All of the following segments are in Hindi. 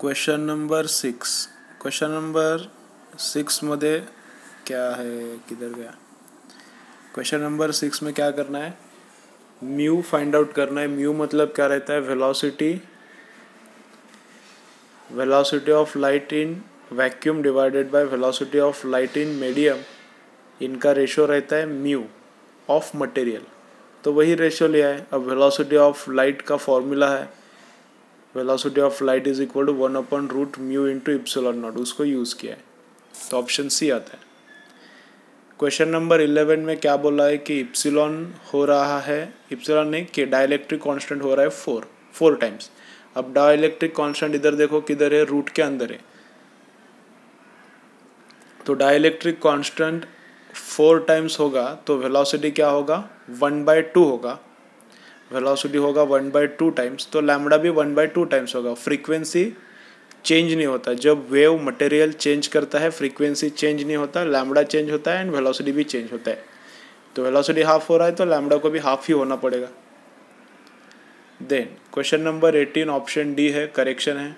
Question number 6। क्वेश्चन नंबर 6 मध्ये क्या है, किधर गया? क्वेश्चन नंबर 6 में क्या करना है? म्यू फाइंड आउट करना है। म्यू मतलब क्या रहता है? Velocity of light in vacuum divided by velocity of light in medium, इनका रेशियो रहता है म्यू ऑफ मटेरियल। तो वही रेशियो लिया है। अब वेलोसिटी ऑफ लाइट का फॉर्मूला है velocity of light is equal to 1/√μ into epsilon naught, उसको यूज़ किया है। तो ऑप्शन सी आता है। क्वेश्चन नंबर 11 में क्या बोला है कि इप्सिलॉन हो रहा है, इप्सिलॉन नहीं कि डाइलेक्ट्रिक कांस्टेंट हो रहा है 4 टाइम्स। अब डाइलेक्ट्रिक कांस्टेंट इधर देखो किधर है, रूट के अंदर है। तो डाइलेक्ट्रिक कांस्टेंट 4 टाइम्स होगा तो वेलोसिटी क्या होगा? 1/2 होगा। वेलोसिटी होगा 1/2 टाइम्स, तो लैम्बडा भी 1/2 टाइम्स होगा। फ्रीक्वेंसी चेंज नहीं होता। जब वेव मटेरियल चेंज करता है फ्रीक्वेंसी चेंज नहीं होता, लैम्बडा चेंज होता है एंड वेलोसिटी भी चेंज होता है। तो वेलोसिटी हाफ हो रहा है तो लैम्बडा को भी हाफ ही होना पड़ेगा। Then question number 18 option D है, करेक्शन है।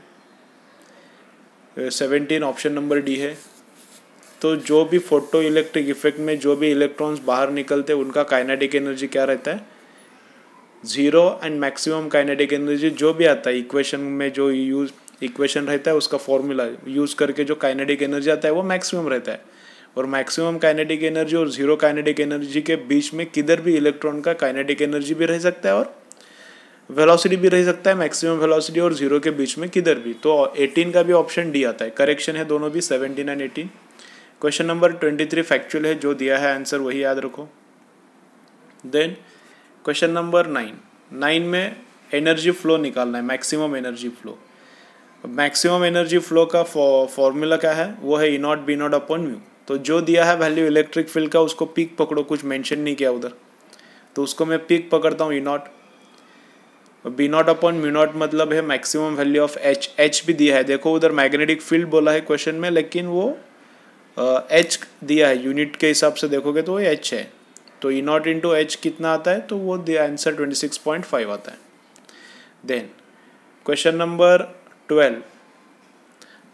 17 ऑप्शन नंबर डी है। तो जो भी फोटो इलेक्ट्रिक इफेक्ट में जो भी इलेक्ट्रॉन्स बाहर निकलते हैं उनका काइनेटिक एनर्जी क्या रहता है? 0 एंड मैक्सिमम काइनेटिक एनर्जी जो भी आता है इक्वेशन में, जो यूज इक्वेशन रहता है उसका फॉर्मूला यूज करके जो काइनेटिक एनर्जी आता है वो मैक्सिमम रहता है। और मैक्सिमम काइनेटिक एनर्जी और 0 काइनेटिक एनर्जी के बीच में किधर भी इलेक्ट्रॉन का काइनेटिक एनर्जी भी रह सकता है और वेलोसिटी भी रह सकता है, मैक्सिमम वेलोसिटी और 0 के बीच में किधर भी। तो 18 का भी ऑप्शन डी आता है। करेक्शन है दोनों भी, 17 एंड 18। क्वेश्चन नंबर 23 फैक्चुअल है, जो दिया है आंसर वही याद रखो। देन क्वेश्चन नंबर 9 में एनर्जी फ्लो निकालना है, maximum energy flow. Maximum energy flow का फॉर्मूला क्या है? वो है E0 B0 अपॉन म्यू। तो जो दिया है वैल्यू इलेक्ट्रिक फील्ड का उसको पीक पकड़ो, कुछ मेंशन नहीं किया उधर, तो उसको मैं पीक पकड़ता हूँ E0। B0 अपॉन म्यू0 मतलब है मैक्सिमम वैल्यू ऑफ H भी दिया है। देखो उधर मैग्नेटिक फील्ड बोला है क्वेश्चन में, लेकिन वो H दिया है यूनिट के हिसाब से देखोगे तो वो H है। तो E0 इंटू H कितना आता है? तो वो दिया आंसर 26.5 आता है। Then question number 12।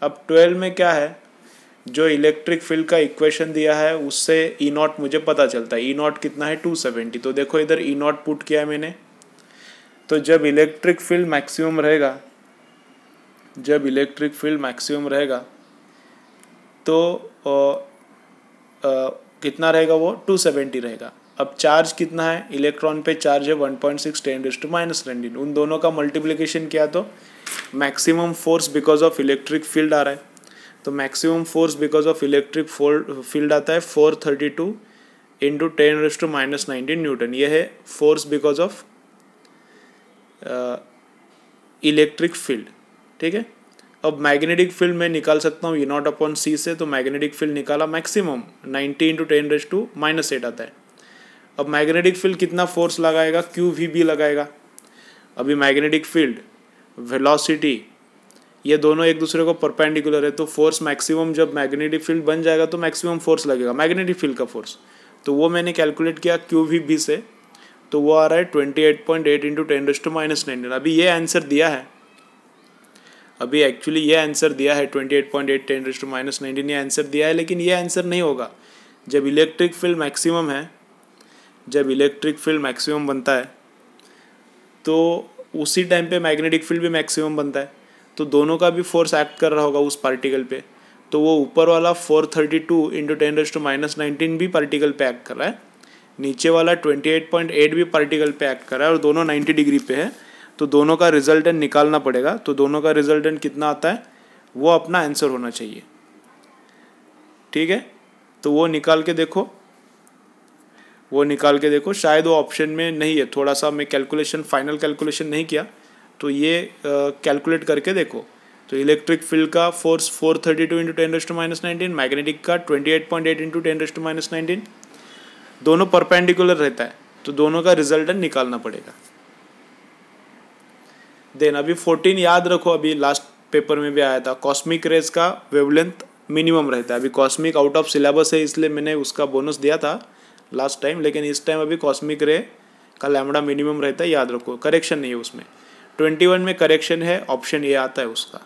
अब 12 में क्या है? जो इलेक्ट्रिक फील्ड का इक्वेशन दिया है उससे E0 मुझे पता चलता है। E0 कितना है? 270। तो देखो इधर E0 पुट किया है मैंने। तो जब इलेक्ट्रिक फील्ड मैक्सिमम रहेगा, तो कितना रहेगा? वो 270 रहेगा। अब चार्ज कितना है? इलेक्ट्रॉन पे चार्ज है 1.6 10⁻⁻19। उन दोनों का मल्टीप्लिकेशन किया तो maximum force because of electric field आ रहा है। तो maximum force because of electric field आता है 432 इंटू 10⁻⁻19 न्यूटन। यह है force because of electric field. ठीक है। अब मैग्नेटिक फील्ड में निकाल सकता हूँ E0 अपॉन सी से। तो मैग्नेटिक फील्ड निकाला, मैक्सिमम 90 इंटू 10⁻⁻8 आता है। अब मैग्नेटिक फील्ड कितना फोर्स लगाएगा? QVB लगाएगा। अभी मैग्नेटिक फील्ड, वेलोसिटी, ये दोनों एक दूसरे को परपेंडिकुलर है। तो फोर्स मैक्सिमम जब मैग्नेटिक फील्ड बन जाएगा तो मैक्सिमम फोर्स लगेगा मैग्नेटिक फील्ड का फोर्स। तो वो मैंने कैलकुलेट किया QVB से, तो वो आ रहा है 28.8 इंटू 10⁻⁻19। अभी ये आंसर दिया है, अभी एक्चुअली ये आंसर दिया है 28.8 10⁻⁻19 ये आंसर दिया है, लेकिन ये आंसर नहीं होगा। जब इलेक्ट्रिक फील्ड मैक्सिमम है, जब इलेक्ट्रिक फील्ड मैक्सिमम बनता है तो उसी टाइम पे मैग्नेटिक फील्ड भी मैक्सिमम बनता है। तो दोनों का भी फोर्स एक्ट कर रहा होगा उस पार्टिकल पे। तो वो ऊपर वाला 432 इंटू 10⁻⁻19 भी पार्टिकल पे एक्ट कर रहा है, नीचे वाला 28.8 भी पार्टिकल पे एक्ट कर रहा है, और दोनों 90 डिग्री पे है। तो दोनों का रिजल्टेंट निकालना पड़ेगा। तो दोनों का रिजल्टेंट कितना आता है वो अपना आंसर होना चाहिए। ठीक है। तो वो निकाल के देखो, शायद वो ऑप्शन में नहीं है। थोड़ा सा मैं कैलकुलेशन, फाइनल कैलकुलेशन नहीं किया, तो ये कैलकुलेट करके देखो। तो इलेक्ट्रिक फील्ड का फोर्स 432 इंटू 10⁻⁻19, मैग्नेटिक का 28.8 इंटू 10⁻⁻19, दोनों परपेंडिकुलर रहता है। तो दोनों का रिजल्टेंट निकालना पड़ेगा। देन अभी 14 याद रखो, अभी लास्ट पेपर में भी आया था, कॉस्मिक रेज का वेवलेंथ मिनिमम रहता है। अभी कॉस्मिक आउट ऑफ सिलेबस है इसलिए मैंने उसका बोनस दिया था लास्ट टाइम, लेकिन इस टाइम अभी कॉस्मिक रे का लैम्बडा मिनिमम रहता है, याद रखो। करेक्शन नहीं है उसमें। 21 में करेक्शन है, ऑप्शन ए आता है उसका।